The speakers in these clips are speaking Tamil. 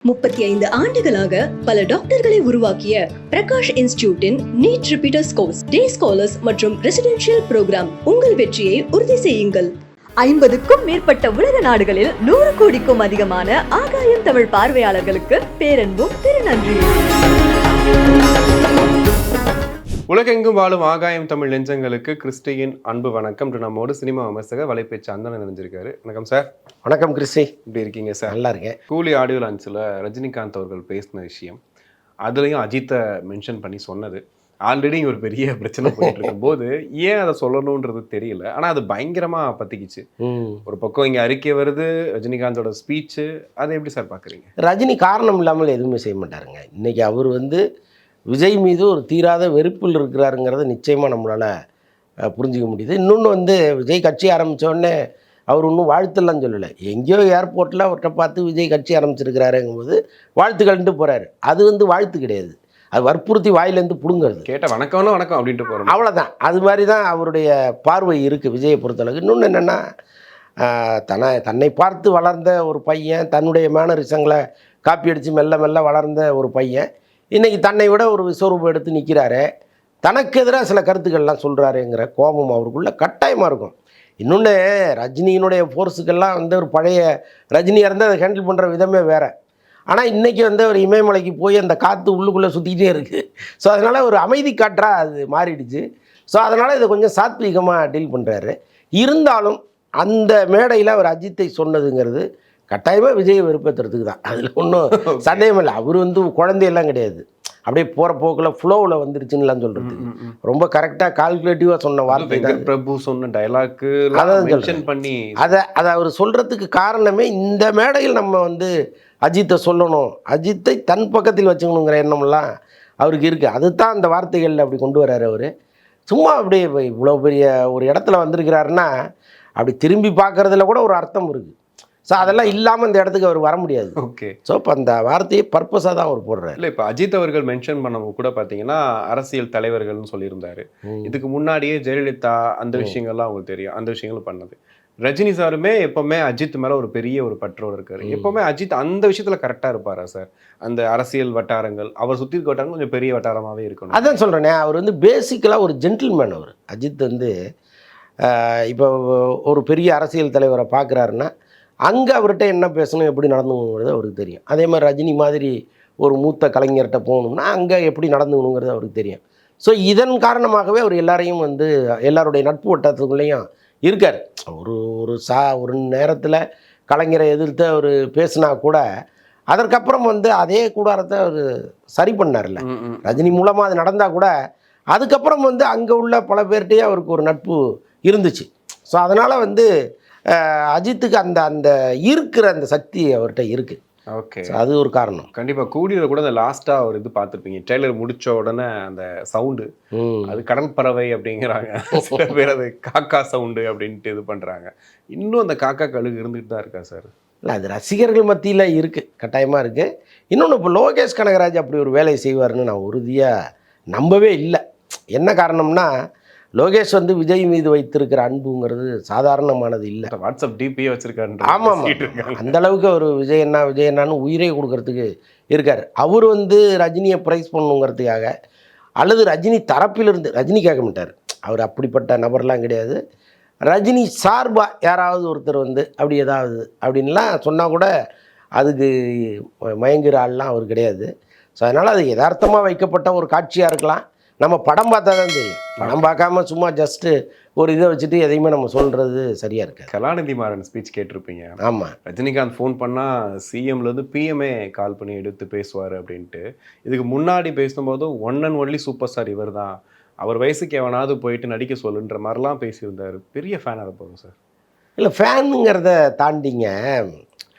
35 ஆண்டுகளாக பல டாக்டர்களை உருவாக்கிய பிரகாஷ் இன்ஸ்டிடியூட்டின் நீட் ரிப்பீட்டர்ஸ் கோர்ஸ், டே ஸ்காலர்ஸ் மற்றும் ரெசிடென்ஷியல் புரோகிராம். உங்கள் வெற்றியை உறுதி செய்யுங்கள். 50க்கும் மேற்பட்ட உலக நாடுகளில் 100 கோடிக்கும் அதிகமான ஆகாயம் தமிழ் பார்வையாளர்களுக்கு பேரன்பும் திருநன்றியும். உலகெங்கும் வாழும் ஆகாயம் தமிழ் நெஞ்சங்களுக்கு கிறிஸ்டியின் அன்பு வணக்கம். நம்மோடு சினிமா விமர்சகர் வலைப்பேச்சு அந்தன நினைஞ்சிருக்காரு. வணக்கம் சார். வணக்கம் கிறிஸ்டி. எப்படி இருக்கீங்க சார்? நல்லா இருக்கேன். கூலி ஆடியோ லான்ச்சில் ரஜினிகாந்த் அவர்கள் பேசின விஷயம், அதுலேயும் அஜித்தை மென்ஷன் பண்ணி சொன்னது ஆல்ரெடி ஒரு பெரிய பிரச்சனை போயிட்டு இருக்கும் போது ஏன் அதை சொல்லணுன்றது தெரியல. ஆனால் அது பயங்கரமாக பற்றிக்கிச்சு. ஒரு பக்கம் இங்கே அறிக்கை வருது, ரஜினிகாந்தோட ஸ்பீச்சு, அதை எப்படி சார் பார்க்குறீங்க? ரஜினி காரணம் இல்லாமல் எதுவுமே செய்ய மாட்டாருங்க. இன்றைக்கி அவர் விஜய் மீது ஒரு தீராத வெறுப்பில் இருக்கிறாருங்கிறத நிச்சயமாக நம்மளால் புரிஞ்சிக்க முடியுது. இன்னொன்று விஜய் கட்சி ஆரம்பித்தோடனே அவர் இன்னும் வாழ்த்துலாம் சொல்லலை. எங்கேயோ ஏர்போர்ட்டில் அவர்கிட்ட பார்த்து விஜய் கட்சி ஆரம்பிச்சிருக்கிறாருங்கும்போது வாழ்த்துக்கள்ன்ட்டு போகிறாரு. அது வாழ்த்து கிடையாது, அது வற்புறுத்தி வாயிலேருந்து பிடுங்கிறது. கேட்டால் வணக்கம்னா வணக்கம் அப்படின்ட்டு போகிறோம், அவ்வளோதான். அது மாதிரி தான் அவருடைய பார்வை இருக்குது விஜயை பொறுத்தளவுக்கு. இன்னொன்று என்னென்னா, தன்னை பார்த்து வளர்ந்த ஒரு பையன், தன்னுடைய மேனரிசங்களை காப்பி அடித்து மெல்ல மெல்ல வளர்ந்த ஒரு பையன் இன்றைக்கி தன்னை விட ஒரு விஸ்வரூபம் எடுத்து நிற்கிறாரு, தனக்கு எதிராக சில கருத்துக்கள்லாம் சொல்கிறாருங்கிற கோபம் அவருக்குள்ள கட்டாயமாக இருக்கும். இன்னொன்று, ரஜினியினுடைய ஃபோர்ஸுக்கெல்லாம் ஒரு பழைய ரஜினியாக இருந்து அதை ஹேண்டில் பண்ணுற விதமே வேறு. ஆனால் இன்றைக்கி ஒரு இமயமலைக்கு போய் அந்த காற்று உள்ளுக்குள்ளே சுற்றிக்கிட்டே இருக்குது. ஸோ அதனால் ஒரு அமைதி காற்றாக அது மாறிடுச்சு. ஸோ அதனால் இதை கொஞ்சம் சாத்வீகமாக டீல் பண்ணுறாரு. இருந்தாலும் அந்த மேடையில் அவர் அஜித்தை சொன்னதுங்கிறது கட்டாயமாக விஜயை வெறுப்பேற்றுறதுக்கு தான். அதில் ஒன்றும் சந்தேகம் இல்லை. அவர் குழந்தையெல்லாம் கிடையாது, அப்படியே போகிற போக்கில் ஃப்ளோவில் வந்துருச்சுன்னுலாம் சொல்கிறதுக்கு ரொம்ப கரெக்டாக கால்குலேட்டிவாக சொன்ன வார்த்தை தான். பிரபு சொன்ன டைலாக்கு மென்ஷன் பண்ணி அதை அவர் சொல்கிறதுக்கு காரணமே இந்த மேடையில் நம்ம அஜித்தை சொல்லணும், அஜித்தை தன் பக்கத்தில் வச்சுக்கணுங்கிற எண்ணம்லாம் அவருக்கு இருக்குது. அதுதான் அந்த வார்த்தைகளில் அப்படி கொண்டு வர்றாரு அவர். சும்மா அப்படியே இவ்வளோ பெரிய ஒரு இடத்துல வந்திருக்கிறாருன்னா அப்படி திரும்பி பார்க்குறதுல கூட ஒரு அர்த்தம் இருக்குது. ஸோ அதெல்லாம் இல்லாமல் இந்த இடத்துக்கு அவர் வர முடியாது. ஓகே. ஸோ இப்போ அந்த வார்த்தையை பர்பஸாக தான் அவர் போடுறாரு. இல்லை, இப்போ அஜித் அவர்கள் மென்ஷன் பண்ண கூட பார்த்தீங்கன்னா அரசியல் தலைவர்கள்னு சொல்லியிருந்தாரு. இதுக்கு முன்னாடியே ஜெயலலிதா அந்த விஷயங்கள்லாம் அவங்களுக்கு தெரியும், அந்த விஷயங்களும் பண்ணது. ரஜினி சாருமே எப்போவுமே அஜித் மேலே ஒரு பெரிய ஒரு பற்றோடு இருக்காரு. எப்போவுமே அஜித் அந்த விஷயத்தில் கரெக்டாக இருப்பாரா சார்? அந்த அரசியல் வட்டாரங்கள் அவர் சுற்றி இருக்க வட்டாரங்கள் கொஞ்சம் பெரிய வட்டாரமாகவே இருக்கணும். அதான் சொல்கிறேனே, அவர் பேசிக்கலாக ஒரு ஜென்டில்மேன். அவர் அஜித் இப்போ ஒரு பெரிய அரசியல் தலைவரை பார்க்குறாருன்னா அங்கே அவர்கிட்ட என்ன பேசணும், எப்படி நடந்துக்கணுங்கிறது அவருக்கு தெரியும். அதே மாதிரி ரஜினி மாதிரி ஒரு மூத்த கலைஞர்கிட்ட போகணும்னா அங்கே எப்படி நடந்துக்கணுங்கிறது அவருக்கு தெரியும். ஸோ இதன் காரணமாகவே அவர் எல்லாரையும் எல்லாருடைய நட்பு வட்டத்துக்குள்ளேயும் இருக்கார். ஒரு நேரத்தில் கலைஞரை எதிர்த்து அவர் பேசினா கூட அதற்கப்புறம் அதே கூடாரத்தை அவர் சரி பண்ணார்ல. ரஜினி மூலமாக அது நடந்தால் கூட அதுக்கப்புறம் அங்கே உள்ள பல பேர்கிட்டையே அவருக்கு ஒரு நட்பு இருந்துச்சு. ஸோ அதனால் அஜித்துக்கு அந்த இருக்கிற அந்த சக்தி அவர்கிட்ட இருக்குது. ஓகே, அது ஒரு காரணம். கண்டிப்பாக. கூடியில் கூட அந்த லாஸ்ட்டாக ஒரு பார்த்துருப்பீங்க, ட்ரெய்லர் முடித்த உடனே அந்த சவுண்டு, அது கடல் பறவை அப்படிங்கிறாங்க சில பேர், அது காக்கா சவுண்டு அப்படின்ட்டு இது பண்ணுறாங்க. இன்னும் அந்த காக்கா கழுகு இருந்துகிட்டு தான் இருக்கா சார்? இல்லை, அது ரசிகர்கள் மத்தியில் இருக்குது, கட்டாயமாக இருக்குது. இன்னொன்று, இப்போ லோகேஷ் கனகராஜ் அப்படி ஒரு வேலையை செய்வார்னு நான் உறுதியாக நம்பவே இல்லை. என்ன காரணம்னா, லோகேஷ் விஜய் மீது வைத்திருக்கிற அன்புங்கிறது சாதாரணமானது இல்லை. வாட்ஸ்அப் டிபியே வச்சிருக்காரு. ஆமாம், அந்த அளவுக்கு அவர் விஜய் அண்ணான்னு உயிரே கொடுக்கறதுக்கு இருக்கார். அவர் ரஜினியை ப்ரைஸ் பண்ணணுங்கிறதுக்காக அல்லது ரஜினி தரப்பிலிருந்து, ரஜினி கேட்க மாட்டார், அவர் அப்படிப்பட்ட நபர்லாம் கிடையாது. ரஜினி சார்பாக யாராவது ஒருத்தர் அப்படி ஏதாவது அப்படின்லாம் சொன்னால் கூட அதுக்கு மயங்குற ஆள்லாம் அவர் கிடையாது. ஸோ அதனால் அது யதார்த்தமாக வைக்கப்பட்ட ஒரு காட்சியாக இருக்கலாம். நம்ம படம் பார்த்தா தான் தெரியும். படம் பார்க்காம சும்மா ஜஸ்ட்டு ஒரு இதை வச்சுட்டு எதையுமே நம்ம சொல்கிறது சரியாக இருக்காது. கலாநிதி மாறன் ஸ்பீச் கேட்டிருப்பீங்க. ஆமாம், ரஜினிகாந்த் ஃபோன் பண்ணால் சிஎம்லேருந்து பிஎம்ஏ கால் பண்ணி எடுத்து பேசுவார் அப்படின்ட்டு. இதுக்கு முன்னாடி பேசும்போதும் one and only super star இவர் தான், அவர் வயசுக்கு எவனாவது போயிட்டு நடிக்க சொல்லுன்ற மாதிரிலாம் பேசியிருந்தார். பெரிய ஃபேனாக இருப்போம் சார். இல்லை, ஃபேனுங்கிறத தாண்டிங்க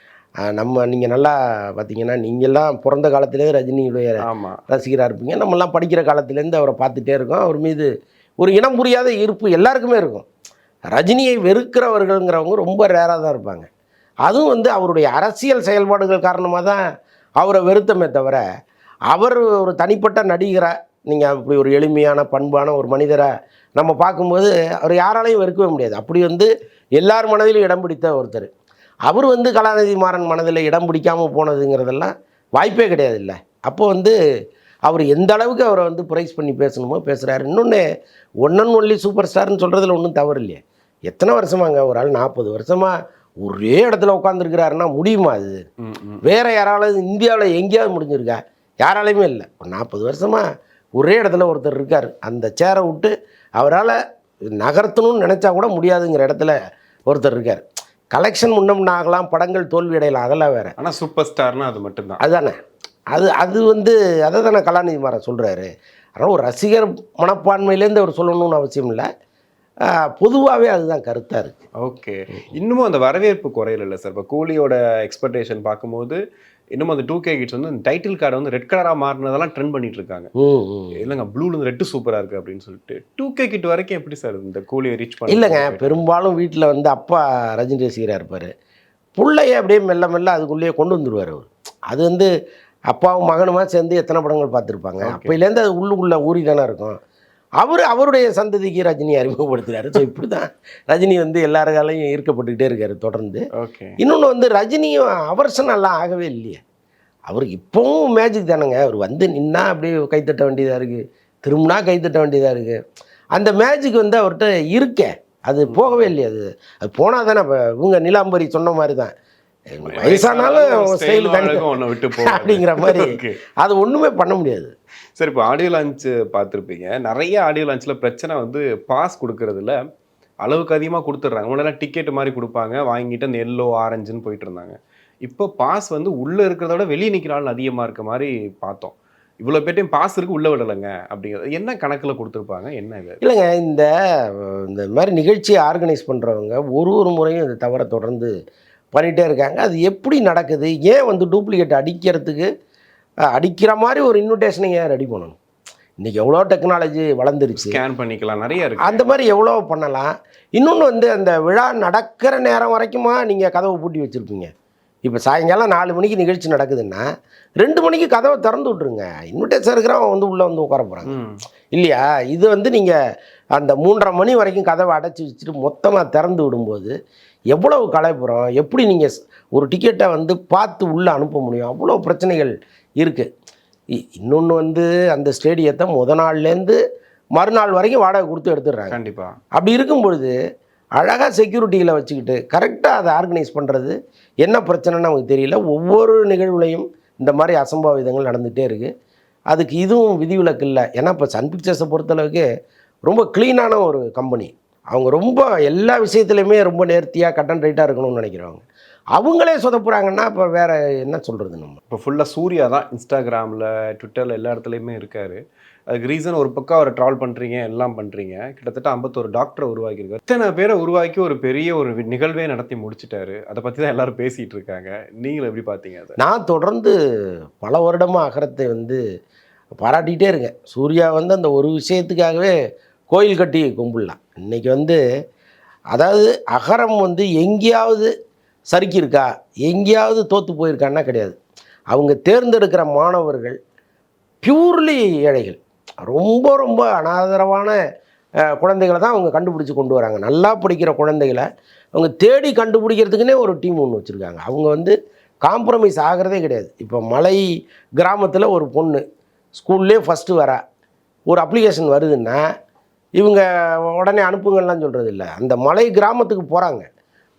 நீங்கள் நல்லா பார்த்தீங்கன்னா, நீங்கள்லாம் பிறந்த காலத்துலேயே ரஜினியுடைய ரசிகராக இருப்பீங்க. நம்மலாம் படிக்கிற காலத்துலேருந்து அவரை பார்த்துட்டே இருக்கோம். அவர் மீது ஒரு இனம் புரியாத ஈர்ப்பு எல்லாருக்குமே இருக்கும். ரஜினியை வெறுக்கிறவர்கள்ங்கிறவங்க ரொம்ப ரேராக தான் இருப்பாங்க. அதுவும் அவருடைய அரசியல் செயல்பாடுகள் காரணமாக தான் அவரை வெறுத்தமே தவிர, அவர் ஒரு தனிப்பட்ட நடிகரை, நீங்கள் அப்படி ஒரு எளிமையான பண்பான ஒரு மனிதரை நம்ம பார்க்கும்போது அவர் யாராலையும் வெறுக்கவே முடியாது. அப்படி எல்லார் மனதிலும் இடம் பிடித்த ஒருத்தர். அவர் கலாநிதி மாறன் மனதில் இடம் பிடிக்காமல் போனதுங்கிறதெல்லாம் வாய்ப்பே கிடையாது இல்லை. அப்போ வந்து அவர் எந்த அளவுக்கு அவரை வந்து ப்ரைஸ் பண்ணி பேசணுமோ பேசுகிறாரு. இன்னொன்று ஒன் அண்ட் ஒன்லி சூப்பர் ஸ்டார்னு சொல்கிறதுல ஒன்றும் தவறு இல்லையே. எத்தனை வருஷமாங்க ஒரு ஆள் 40 வருஷமாக ஒரே இடத்துல உட்காந்துருக்கிறாருன்னா முடியுமா அது? வேறு யாராவது இந்தியாவில் எங்கேயாவது முடிஞ்சிருக்கா? யாராலையுமே இல்லை. ஒரு 40 வருஷமாக ஒரே இடத்துல ஒருத்தர் இருக்கார். அந்த சேரை விட்டு அவரால் நகர்த்தணும்னு நினச்சா கூட முடியாதுங்கிற இடத்துல ஒருத்தர் இருக்கார். கலெக்ஷன் முன்னம்னா ஆகலாம், படங்கள் தோல்வி அடையலாம், அதெல்லாம் வேறு. ஆனால் சூப்பர் ஸ்டார்னா அது மட்டும்தான். அதுதானே அது வந்து அதை தானே கலாநிதி மாறன் சொல்கிறாரு. அதனால் ஒரு ரசிகர் மனப்பான்மையிலேருந்து அவர் சொல்லணும்னு அவசியம் இல்லை. பொதுவாகவே அதுதான் கருத்தாக இருக்குது. ஓகே. இன்னமும் அந்த வரவேற்பு குறையில இல்லை சார். இப்போ கூலியோட எக்ஸ்பெக்டேஷன் பார்க்கும்போது இன்னமும் அந்த 2K கிட்ஸ் வந்து அந்த டைட்டில் கார்டை வந்து ரெட் கலராக மாறினதெல்லாம் ட்ரெண்ட் பண்ணிட்டு இருக்காங்க. இல்லைங்க ப்ளூலேருந்து ரெட்டு சூப்பராக இருக்குது அப்படின்னு சொல்லிட்டு 2K கிட் வரைக்கும் எப்படி சார் இந்த கூலியை ரீச் பண்ண? இல்லைங்க, பெரும்பாலும் வீட்டில் வந்து அப்பா ரஜினி ரசிகராக இருப்பார். பிள்ளைய அப்படியே மெல்ல மெல்ல அதுக்குள்ளேயே கொண்டு வந்துடுவார் அவர். அது வந்து அப்பாவும் மகனுமா சேர்ந்து எத்தனை படங்கள் பார்த்துருப்பாங்க. அப்போலேருந்து அது உள்ளுக்குள்ளே ஊறி தானே இருக்கும். அவருடைய சந்ததிக்கு ரஜினி அறிமுகப்படுத்துகிறாரு. ஸோ இப்படி தான் ரஜினி வந்து எல்லாருக்காலையும் ஈர்க்கப்பட்டுக்கிட்டே இருக்காரு தொடர்ந்து. ஓகே. இன்னொன்று வந்து ரஜினியும் அவர்ஷனெல்லாம் ஆகவே இல்லையே. அவருக்கு இப்போவும் மேஜிக் தானேங்க. அவர் வந்து நின்னா அப்படியே கைத்தட்ட வேண்டியதாக இருக்குது, திரும்பினா கைத்தட்ட வேண்டியதாக இருக்குது. அந்த மேஜிக் வந்து அவர்கிட்ட இருக்கே, அது போகவே இல்லையே. அது போனால் தானே. இப்போ இவங்க நிலாம்பரி சொன்ன மாதிரி தான், வயசானாலும் ஸ்டைல் தனி அப்படிங்கிற மாதிரி. அது ஒன்றுமே பண்ண முடியாது. சரி, இப்போ ஆடியோ லான்ச் பார்த்துருப்பீங்க. நிறைய ஆடியோ லான்ச்சில் பிரச்சனை வந்து பாஸ் கொடுக்கறதுல அளவுக்கு அதிகமாக கொடுத்துட்றாங்க. முன்னெல்லாம் டிக்கெட் மாதிரி கொடுப்பாங்க, வாங்கிட்டு அந்த எல்லோ ஆரஞ்சுன்னு போயிட்டு இருந்தாங்க. இப்போ பாஸ் வந்து உள்ளே இருக்கிறத விட வெளியே நிற்கிற ஆள் அதிகமாக இருக்க மாதிரி பார்த்தோம். இவ்வளோ பேட்டையும் பாஸ் இருக்கு உள்ளே விடலைங்க அப்படிங்கிறது என்ன கணக்கில் கொடுத்துருப்பாங்க? என்ன இது? இல்லைங்க, இந்த மாதிரி நிகழ்ச்சியை ஆர்கனைஸ் பண்ணுறவங்க ஒரு முறையும் இந்த தவறை தொடர்ந்து பண்ணிகிட்டே இருக்காங்க. அது எப்படி நடக்குது? ஏன் வந்து டூப்ளிகேட் அடிக்கிற மாதிரி ஒரு இன்விடேஷனை ஏன் ரெடி பண்ணணும்? இன்றைக்கி எவ்வளோ டெக்னாலஜி வளர்ந்துருச்சு, ஸ்கேன் பண்ணிக்கலாம், நிறைய இருக்குது. அந்த மாதிரி எவ்வளோ பண்ணலாம். இன்னொன்று வந்து அந்த விழா நடக்கிற நேரம் வரைக்குமா நீங்கள் கதவை பூட்டி வச்சுருப்பீங்க. இப்போ சாயங்காலம் 4 மணிக்கு நிகழ்ச்சி நடக்குதுன்னா 2 மணிக்கு கதவை திறந்து விட்ருங்க. இன்விடேஷன் இருக்கிறவன் வந்து உள்ளே வந்து உட்கார போகிறாங்க இல்லையா? இது வந்து நீங்கள் அந்த 3:30 மணி வரைக்கும் கதவை அடைச்சி வச்சுட்டு மொத்தமாக திறந்து விடும்போது எவ்வளவு கலைப்புறம், எப்படி நீங்கள் ஒரு டிக்கெட்டை வந்து பார்த்து உள்ளே அனுப்ப முடியும்? அவ்வளோ பிரச்சனைகள் இருக்குது. இன்னொன்று வந்து அந்த ஸ்டேடியத்தை நாள்லேருந்து மறுநாள் வரைக்கும் வாடகை கொடுத்து எடுத்துடுறாங்க. கண்டிப்பாக. அப்படி இருக்கும் பொழுது அழகாக செக்யூரிட்டிகளை வச்சுக்கிட்டு கரெக்டாக அதை ஆர்கனைஸ் பண்ணுறது என்ன பிரச்சனைன்னு நமக்கு தெரியல. ஒவ்வொரு நிகழ்வுலையும் இந்த மாதிரி அசம்பாவிதங்கள் நடந்துகிட்டே இருக்குது. அதுக்கு இதுவும் விதிவிலக்கு இல்லை. ஏன்னா இப்போ சன் பிக்சர்ஸை பொறுத்தளவுக்கு ரொம்ப க்ளீனான ஒரு கம்பெனி. அவங்க ரொம்ப எல்லா விஷயத்துலையுமே ரொம்ப நேர்த்தியாக கட் அண்ட் ரைட்டாக இருக்கணும்னு நினைக்கிறவங்க. அவங்களே சொதப்புறாங்கன்னா இப்போ வேறு என்ன சொல்கிறது? நம்ம இப்போ ஃபுல்லாக சூர்யா தான் இன்ஸ்டாகிராமில், ட்விட்டரில் எல்லா இடத்துலையுமே இருக்கார். அதுக்கு ரீசன் ஒரு பக்கம் அவரை ட்ரால் பண்ணுறீங்க, எல்லாம் பண்ணுறீங்க. கிட்டத்தட்ட 51 டாக்டரை உருவாக்கியிருக்காரு. இத்தனை பேரை உருவாக்கி ஒரு பெரிய ஒரு நிகழ்வே நடத்தி முடிச்சிட்டாரு. அதை பற்றி தான் எல்லாரும் பேசிகிட்டு இருக்காங்க. நீங்கள் எப்படி பார்த்தீங்க அதை? நான் தொடர்ந்து பல வருடமாக அகரத்தை வந்து பாராட்டிகிட்டே இருக்கேன். சூர்யா வந்து அந்த ஒரு விஷயத்துக்காகவே கோயில் கட்டி கும்பிடலாம். இன்றைக்கி வந்து அதாவது அகரம் வந்து எங்கேயாவது சறுக்கியிருக்கா, எங்கேயாவது தோற்று போயிருக்கான்னா கிடையாது. அவங்க தேர்ந்தெடுக்கிற மாணவர்கள் பியூர்லி ஏழைகள், ரொம்ப ரொம்ப அனாதரவான குழந்தைகளை தான் அவங்க கண்டுபிடிச்சி கொண்டு வராங்க. நல்லா படிக்கிற குழந்தைகளை அவங்க தேடி கண்டுபிடிக்கிறதுக்குன்னே ஒரு டீம் ஒன்று வச்சுருக்காங்க. அவங்க வந்து காம்ப்ரமைஸ் ஆகிறதே கிடையாது. இப்போ மலை கிராமத்தில் ஒரு பொண்ணு ஸ்கூல்லே ஃபஸ்ட்டு வரா, ஒரு அப்ளிகேஷன் வருதுன்னா இவங்க உடனே அனுப்புங்கள்லாம் சொல்கிறது இல்லை. அந்த மலை கிராமத்துக்கு போகிறாங்க,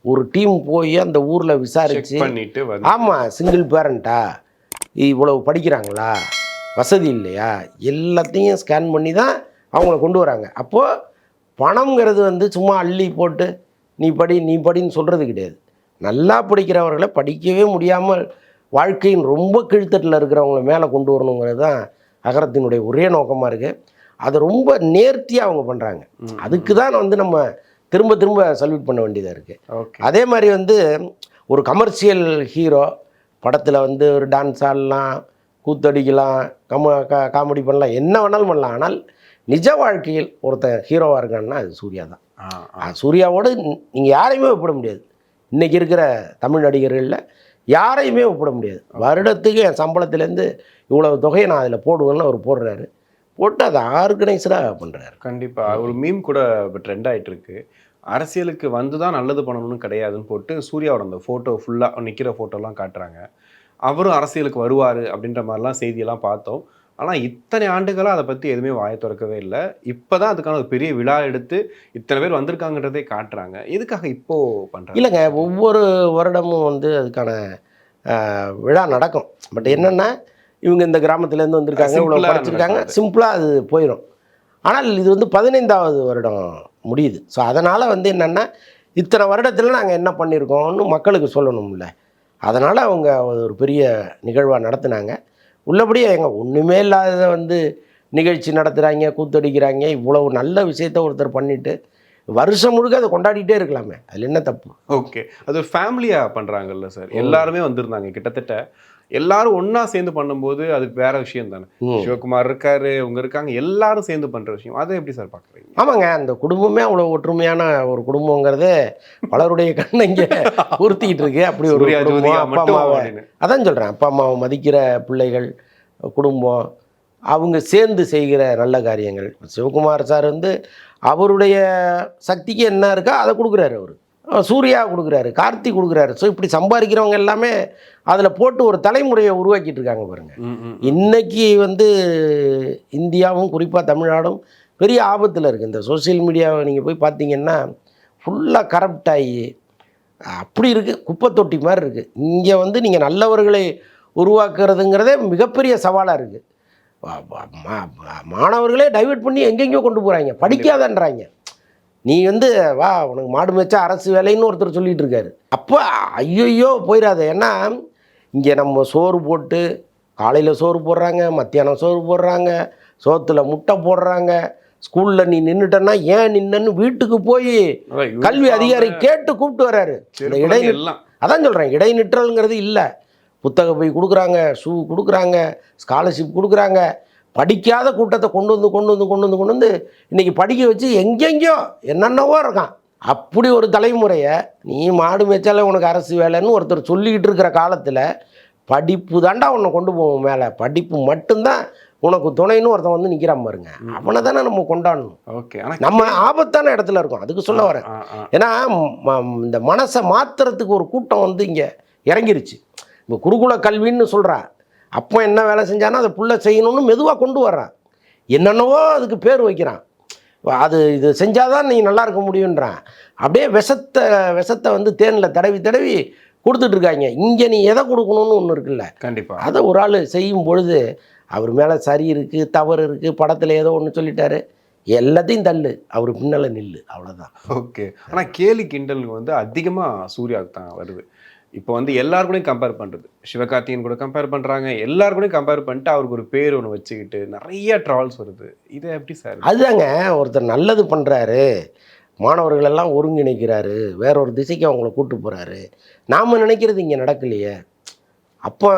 ஒரு டீம் போய் அந்த ஊரில் விசாரித்து பண்ணிட்டு, ஆமாம் சிங்கிள் பேரண்ட்டா, இவ்வளவு படிக்கிறாங்களா, வசதி இல்லையா, எல்லாத்தையும் ஸ்கேன் பண்ணி தான் அவங்கள கொண்டு வராங்க. அப்போது பணம்ங்கிறது வந்து சும்மா அள்ளி போட்டு நீ படின்னு சொல்கிறது கிடையாது. நல்லா படிக்கிறவர்களை படிக்கவே முடியாமல் வாழ்க்கையின் ரொம்ப கீழ்த்தட்டில் இருக்கிறவங்கள மேலே கொண்டு வரணுங்கிறது தான் அகரத்தினுடைய ஒரே நோக்கமாக இருக்குது. அதை ரொம்ப நேர்த்தியாக அவங்க பண்ணுறாங்க. அதுக்கு தான் வந்து நம்ம திரும்ப திரும்ப சல்யூட் பண்ண வேண்டியதாக இருக்குது. அதே மாதிரி வந்து ஒரு கமர்ஷியல் ஹீரோ படத்தில் வந்து ஒரு டான்ஸ் ஆடலாம், கூத்தடிக்கலாம், காமெடி பண்ணலாம், என்ன வேணாலும் பண்ணலாம். ஆனால் நிஜ வாழ்க்கையில் ஒருத்தன் ஹீரோவாக இருக்கான்னா அது சூர்யா தான். சூர்யாவோடு நீங்கள் யாரையுமே ஒப்பிட முடியாது. இன்றைக்கி இருக்கிற தமிழ் நடிகர்களில் யாரையுமே ஒப்பிட முடியாது. வருடத்துக்கு என் சம்பளத்துலேருந்து இவ்வளவு தொகையை நான் அதில் போடுவேன்னு அவர் போடுறாரு, போட்டு அதை ஆர்கனைஸ்டாக பண்ணுறாரு. கண்டிப்பாக. ஒரு மீம் கூட ட்ரெண்ட் ஆகிட்டு இருக்கு. அரசியலுக்கு வந்து தான் நல்லது பண்ணணும்னு கிடையாதுன்னு போட்டு சூர்யாவோட அந்த ஃபோட்டோ ஃபுல்லாக நிற்கிற ஃபோட்டோலாம் காட்டுறாங்க. அவரும் அரசியலுக்கு வருவார் அப்படின்ற மாதிரிலாம் செய்தியெல்லாம் பார்த்தோம். ஆனால் இத்தனை ஆண்டுகளாக அதை பற்றி எதுவுமே வாயை திறக்கவே இல்லை. இப்போ தான் அதுக்கான ஒரு பெரிய விழா எடுத்து இத்தனை பேர் வந்திருக்காங்கன்றதே காட்டுறாங்க. எதுக்காக இப்போ பண்ணுறாங்க? இல்லைங்க, ஒவ்வொரு வருடமும் வந்து அதுக்கான விழா நடக்கும். பட் என்னென்னா இவங்க இந்த கிராமத்துலேருந்து வந்திருக்காங்க, இவ்வளோ படிச்சிருக்காங்க, சிம்பிளாக அது போயிடும். ஆனால் இது வந்து 15வது வருடம் முடியுது. ஸோ அதனால் வந்து என்னென்னா இத்தனை வருடத்தில் நாங்கள் என்ன பண்ணியிருக்கோம்னு மக்களுக்கு சொல்லணும்ல. அதனால் அவங்க ஒரு பெரிய நிகழ்வாக நடத்துனாங்க. உள்ளபடியே எங்கள் ஒன்றுமே இல்லாத வந்து நிகழ்ச்சி நடத்துகிறாங்க, கூத்தடிக்கிறாங்க. இவ்வளவு நல்ல விஷயத்த ஒருத்தர் பண்ணிவிட்டு வருஷம் முழுக்க அதை கொண்டாடிட்டே இருக்கலாமே, அதில் என்ன தப்பு? ஓகே, அது ஒரு ஃபேமிலியாக பண்ணுறாங்கல்ல சார். எல்லாருமே வந்திருந்தாங்க, கிட்டத்தட்ட எல்லாரும் ஒன்றா சேர்ந்து பண்ணும்போது அது வேற விஷயம் தானே. சிவகுமார் இருக்காரு, அவங்க இருக்காங்க, எல்லாரும் சேர்ந்து பண்ணுற விஷயம். அதை எப்படி சார் பார்க்குறீங்க? ஆமாங்க, அந்த குடும்பமே அவ்வளோ ஒற்றுமையான ஒரு குடும்பங்கிறதே பலருடைய கண்ணை இங்கே உறுத்திக்கிட்டு இருக்கு. அப்படி ஒரு குடும்பம், அப்பா அம்மாவை, அதான் சொல்கிறேன், அப்பா அம்மாவை மதிக்கிற பிள்ளைகள், குடும்பம், அவங்க சேர்ந்து செய்கிற நல்ல காரியங்கள். சிவகுமார் சார் வந்து அவருடைய சக்திக்கு என்ன இருக்கோ அதை கொடுக்குறாரு. அவர் சூர்யா கொடுக்குறாரு, கார்த்தி கொடுக்குறாரு. ஸோ இப்படி சம்பாதிக்கிறவங்க எல்லாமே அதில் போட்டு ஒரு தலைமுறையை உருவாக்கிட்டு இருக்காங்க பாருங்க. இன்னைக்கு வந்து இந்தியாவும் குறிப்பாக தமிழ்நாடும் பெரிய ஆபத்தில் இருக்குது. இந்த சோசியல் மீடியாவை நீங்கள் போய் பார்த்தீங்கன்னா ஃபுல்லாக கரப்ட் ஆகி அப்படி இருக்குது, குப்பை தொட்டி மாதிரி இருக்குது. இங்கே வந்து நீங்கள் நல்லவர்களை உருவாக்குறதுங்கிறதே மிகப்பெரிய சவாலாக இருக்குது. மாணவர்களே டைவெர்ட் பண்ணி எங்கெங்கேயோ கொண்டு போகிறாங்க, படிக்காதன்றாங்க. நீ வந்து வா உனக்கு மாடு மேய்ச்சா அரசு வேலைன்னு ஒருத்தர் சொல்லிகிட்டு இருக்காரு. அப்போ ஐயோ போயிடாத. ஏன்னா இங்கே நம்ம சோறு போட்டு காலையில் சோறு போடுறாங்க, மத்தியானம் சோறு போடுறாங்க, சோத்தில் முட்டை போடுறாங்க. ஸ்கூலில் நீ நின்றுட்டன்னா ஏன் நின்னு வீட்டுக்கு போய் கல்வி அதிகாரி கேட்டு கூப்பிட்டு வர்றாரு. இந்த அதான் சொல்கிறேன், இடைநிற்றல்ங்கிறது இல்லை. புத்தகம் போய் கொடுக்குறாங்க, ஷூ கொடுக்குறாங்க, ஸ்காலர்ஷிப் கொடுக்குறாங்க. படிக்காத கூட்டத்தை கொண்டு வந்து இன்றைக்கி படிக்க வச்சு எங்கெங்கேயோ என்னென்னவோ இருக்கான். அப்படி ஒரு தலைமுறையை நீ மாடு மேய்ச்சாலே உனக்கு அரசு வேலைன்னு ஒருத்தர் சொல்லிக்கிட்டு இருக்கிற காலத்தில் படிப்பு தாண்டா உன்னை கொண்டு போவோம் மேலே, படிப்பு மட்டும்தான் உனக்கு துணைன்னு ஒருத்தன் வந்து நிற்கிறான் பாருங்க, அவனை தானே நம்ம கொண்டாடணும். ஓகே, நம்ம ஆபத்தான இடத்துல இருக்கோம், அதுக்கு சொல்ல வரேன். ஏன்னா இந்த மனசை மாற்றுறதுக்கு ஒரு கூட்டம் வந்து இங்கே இறங்கிருச்சு. இப்போ குருகுல கல்வின்னு சொல்கிறான், அப்போ என்ன வேலை செஞ்சானோ அதை புள்ள செய்யணும்னு மெதுவாக கொண்டு வர்றான். என்னென்னவோ அதுக்கு பேர் வைக்கிறான். அது இது செஞ்சாதான் நீ நல்லா இருக்க முடியுன்றான். அப்படியே விஷத்தை வந்து தேனில் தடவி கொடுத்துட்ருக்காங்க. இங்கே நீ எதை கொடுக்கணும்னு ஒன்று இருக்குல்ல, கண்டிப்பாக அதை ஒரு ஆள் செய்யும் பொழுது அவர் மேலே சரி இருக்குது, தவறு இருக்குது, படத்தில் ஏதோ ஒன்று சொல்லிட்டாரு, எல்லாத்தையும் தள்ளு, அவர் பின்னால் நில்லு, அவ்வளோதான். ஓகே, ஆனால் கேலி கிண்டலுக்கு வந்து அதிகமாக சூர்யாவுக்கு தான் வருது. இப்போ வந்து எல்லாரு கூடயும் கம்பேர் பண்ணுறது, சிவகார்த்திகேயன் கூட கம்பேர் பண்ணுறாங்க, எல்லாரு கூடயும் கம்பேர் பண்ணிட்டு அவருக்கு ஒரு பேர் ஒன்று வச்சுக்கிட்டு நிறைய ட்ரால்ஸ் வருது. இதை எப்படி சார்? அதுதாங்க, ஒருத்தர் நல்லது பண்ணுறாரு, மாணவர்கள் எல்லாம் ஒருங்கிணைக்கிறாரு, வேற ஒரு திசைக்கு அவங்கள கூட்டு போகிறாரு. நாம் நினைக்கிறது இங்கே நடக்கலையே. அப்போ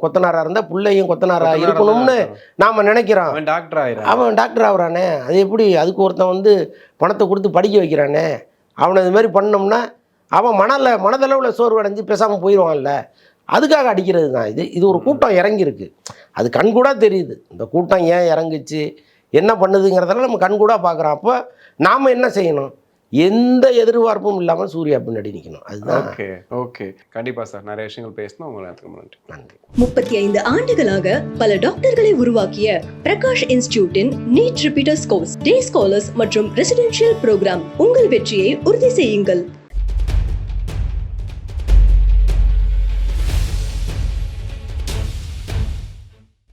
கொத்தனாராக இருந்தால் பிள்ளையும் கொத்தனாராக இருக்கணும்னு நாம் நினைக்கிறோம். அவன் டாக்டர் ஆகுறானே, அது எப்படி? அதுக்கு ஒருத்தன் வந்து பணத்தை கொடுத்து படிக்க வைக்கிறானே, அவனை இது மாதிரி பண்ணோம்னா அவன் மனதளவில் சோர்வு அடைஞ்சு பேசாமல் போயிடுவான்ல. அதுக்காக அடிக்கிறது தான் இது ஒரு கூட்டம் இறங்கியிருக்கு. அது கண்கூடா தெரியுது. இந்த கூட்டம் ஏன் இறங்குச்சு, என்ன பண்ணுதுங்கிறதெல்லாம் நம்ம கண்கூடாக பார்க்குறோம். அப்போ நாம் என்ன செய்யணும்? எந்த எதிர்பார்ப்பும் இல்லாமல் சூர்யா பின்னாடி நிற்கணும். அதுதான். ஓகே, கண்டிப்பாக சார். நிறைய விஷயங்கள் பேசணும். உங்களை நன்றி. 35 ஆண்டுகளாக பல டாக்டர்களை உருவாக்கிய பிரகாஷ் இன்ஸ்டிடியூட்டின் நீட் ரிப்பீட்டர்ஸ் கோர்ஸ், டே ஸ்காலர்ஸ் மற்றும் ரெசிடென்ஷியல் ப்ரோக்ராம். உங்கள் வெற்றியை உறுதி செய்யுங்கள்.